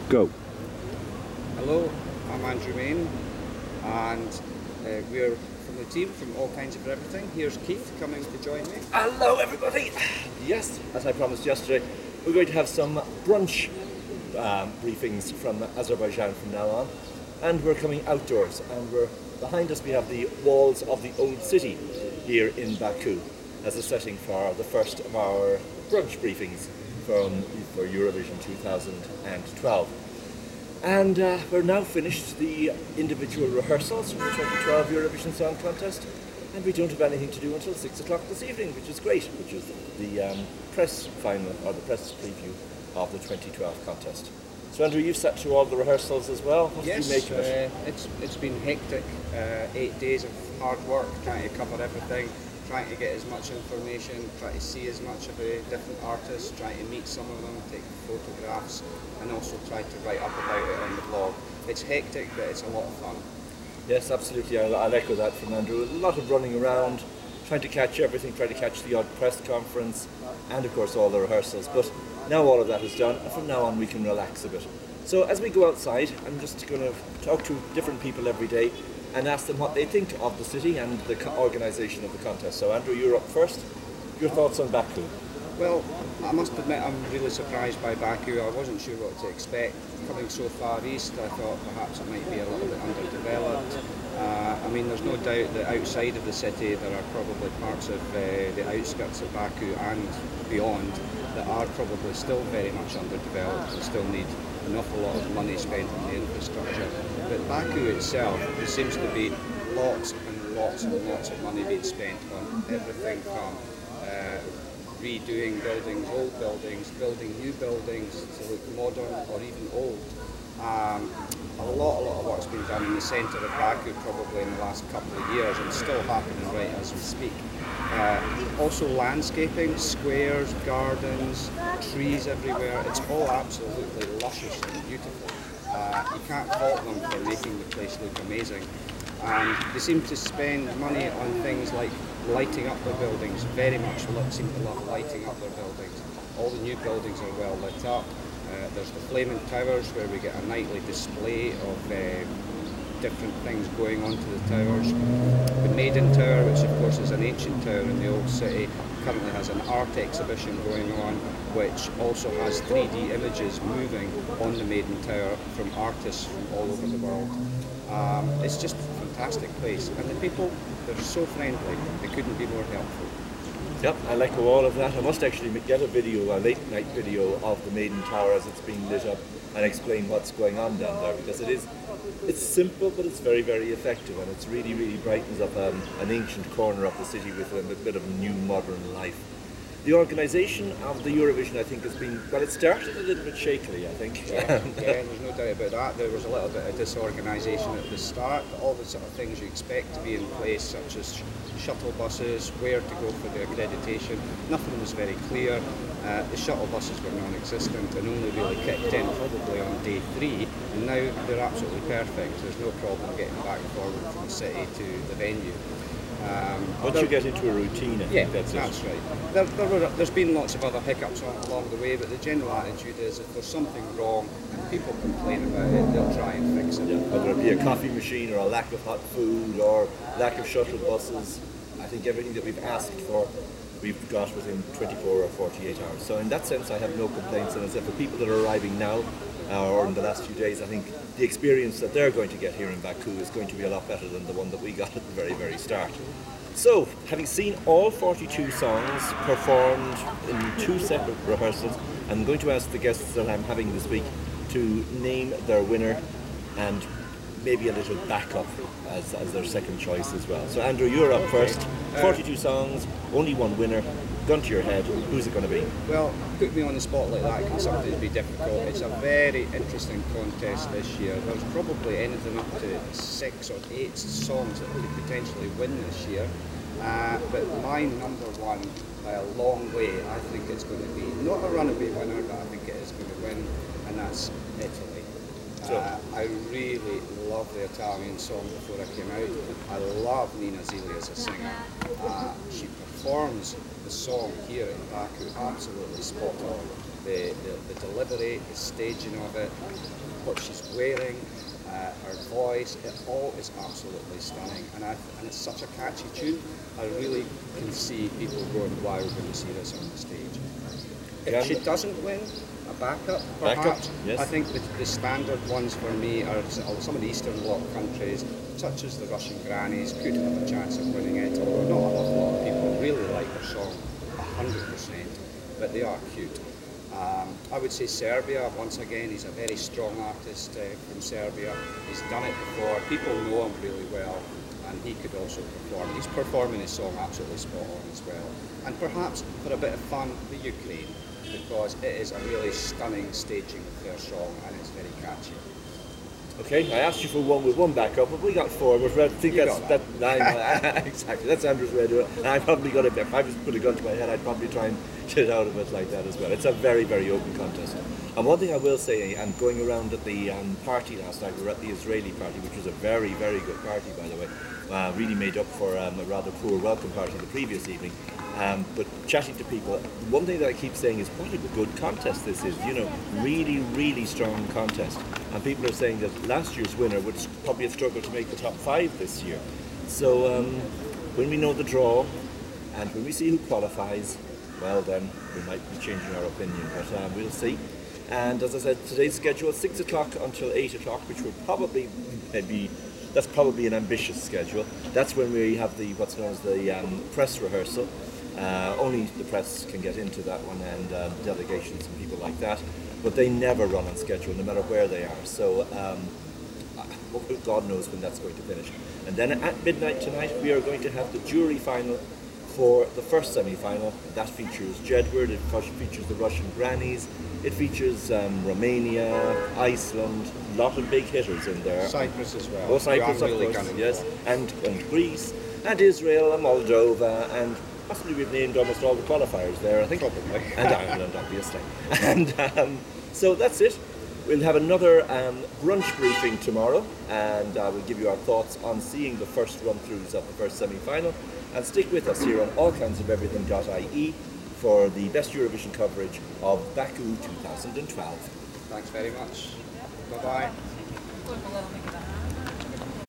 Go. Hello, I'm Andrew Main, and we're from the team from All Kinds of Everything. Here's Keith coming to join me. Hello everybody! Yes, as I promised yesterday, we're going to have some brunch briefings from Azerbaijan from now on. And we're coming outdoors, and behind us we have the walls of the old city here in Baku as a setting for the first of our brunch briefings for Eurovision 2012. And we're now finished the individual rehearsals for the 2012 Eurovision Song Contest, and we don't have anything to do until 6 o'clock this evening, which is great, which is the press final, or the press preview of the 2012 contest. So Andrew, you've sat through all the rehearsals as well. What did you make of it? It's been hectic. 8 days of hard work trying to cover everything, trying to get as much information, trying to see as much of the different artists, trying to meet some of them, take photographs, and also try to write up about it on the blog. It's hectic, but it's a lot of fun. Yes, absolutely. I'll echo that from Andrew. A lot of running around, trying to catch everything, trying to catch the odd press conference, and of course all the rehearsals. But now all of that is done, and from now on we can relax a bit. So as we go outside, I'm just going to talk to different people every day and ask them what they think of the city and the organisation of the contest. So Andrew, you're up first. Your thoughts on Baku? Well, I must admit I'm really surprised by Baku. I wasn't sure what to expect. Coming so far east, I thought perhaps it might be a little bit underdeveloped. I mean, there's no doubt that outside of the city there are probably parts of the outskirts of Baku and beyond that are probably still very much underdeveloped and still need an awful lot of money spent on the infrastructure. But Baku itself, there seems to be lots and lots and lots of money being spent on everything from redoing buildings, old buildings, building new buildings to look modern or even old. A lot of work's been done in the centre of Baku probably in the last couple of years and still happening right as we speak. Also landscaping, squares, gardens, trees everywhere, it's all absolutely luscious and beautiful. You can't fault them for making the place look amazing. And they seem to spend money on things like lighting up their buildings, very much seem to love lighting up their buildings. All the new buildings are well lit up. There's the Flaming Towers where we get a nightly display of different things going on to the towers. The Maiden Tower, which of course is an ancient tower in the old city, currently has an art exhibition going on, which also has 3D images moving on the Maiden Tower from artists from all over the world. It's just a fantastic place, and the people, they're so friendly, they couldn't be more helpful. Yep, I like all of that. I must actually get a late night video of the Maiden Tower as it's being lit up and explain what's going on down there, because it's simple but it's very, very effective, and it's really brightens up an ancient corner of the city with a bit of new modern life. The organisation of the Eurovision, I think, has been, well, it started a little bit shakily, I think. Yeah, there's no doubt about that. There was a little bit of disorganisation at the start, but all the sort of things you expect to be in place, such as shuttle buses, where to go for the accreditation, nothing was very clear. The shuttle buses were non-existent and only really kicked in probably on day 3, and now they're absolutely perfect. There's no problem getting back and forward from the city to the venue. Once you get into a routine, I think that's right. There's been lots of other hiccups along the way, but the general attitude is if there's something wrong and people complain about it, they'll try and fix it. Yeah, whether it be a coffee machine or a lack of hot food or lack of shuttle buses, I think everything that we've asked for, we've got within 24 or 48 hours. So in that sense, I have no complaints, and as I said, for people that are arriving now, or in the last few days, I think the experience that they're going to get here in Baku is going to be a lot better than the one that we got at the very start. So, having seen all 42 songs performed in 2 separate rehearsals, I'm going to ask the guests that I'm having this week to name their winner and maybe a little backup as their second choice as well. So Andrew, you're up first. 42 songs, only one winner. Gun to your head, who's it going to be? Well, put me on the spot like that can sometimes be difficult. It's a very interesting contest this year. There's probably anything up to 6 or 8 songs that could potentially win this year. But my number one, by a long way, I think it's going to be not a runaway winner, but I think it is going to win, and that's Italy. I really love the Italian song before I came out. I love Nina Zilli as a singer. She performs the song here in Baku absolutely spot on. the delivery, the staging of it, what she's wearing, her voice, it all is absolutely stunning. And it's such a catchy tune. I really can see people going, wow, we're going to see this on the stage. If she doesn't win, a backup, perhaps. Yes. I think the standard ones for me are some of the Eastern Bloc countries, such as the Russian grannies, could have a chance of winning it, although not an awful lot of people really like her song 100%, but they are cute. I would say Serbia, once again, he's a very strong artist from Serbia. He's done it before, people know him really well, and he could also perform. He's performing his song absolutely spot on as well. And perhaps, for a bit of fun, the Ukraine, because it is a really stunning staging of their song, and it's very catchy. Okay, I asked you for one with one backup, but we got four. I think exactly. That's Andrew's way to do it. And I probably got it. If I just put a gun to my head, I'd probably try and get out of it like that as well. It's a very, very open contest. And one thing I will say, and going around at the party last night, we were at the Israeli party, which was a very, very good party, by the way. Really made up for a rather poor welcome party the previous evening. But chatting to people, one thing that I keep saying is what a good contest this is. You know, really, really strong contest. And people are saying that last year's winner would probably have struggled to make the top 5 this year. So when we know the draw and when we see who qualifies, well then we might be changing our opinion, but we'll see. And as I said, today's schedule is 6 o'clock until 8 o'clock, which will probably that's probably an ambitious schedule. That's when we have the what's known as the press rehearsal. Only the press can get into that one, and delegations and people like that. But they never run on schedule, no matter where they are. So God knows when that's going to finish. And then at midnight tonight, we are going to have the jury final for the first semi-final. That features Jedward, it features the Russian grannies, it features Romania, Iceland, a lot of big hitters in there. Cyprus as well. Oh, Cyprus, of course, yes. And Greece, and Israel, and Moldova, and possibly we've named almost all the qualifiers there, I think. Probably. And Ireland, obviously. And so that's it. We'll have another brunch briefing tomorrow, and we'll give you our thoughts on seeing the first run-throughs of the first semi-final. And stick with us here on allkindsofeverything.ie for the best Eurovision coverage of Baku 2012. Thanks very much. Bye-bye.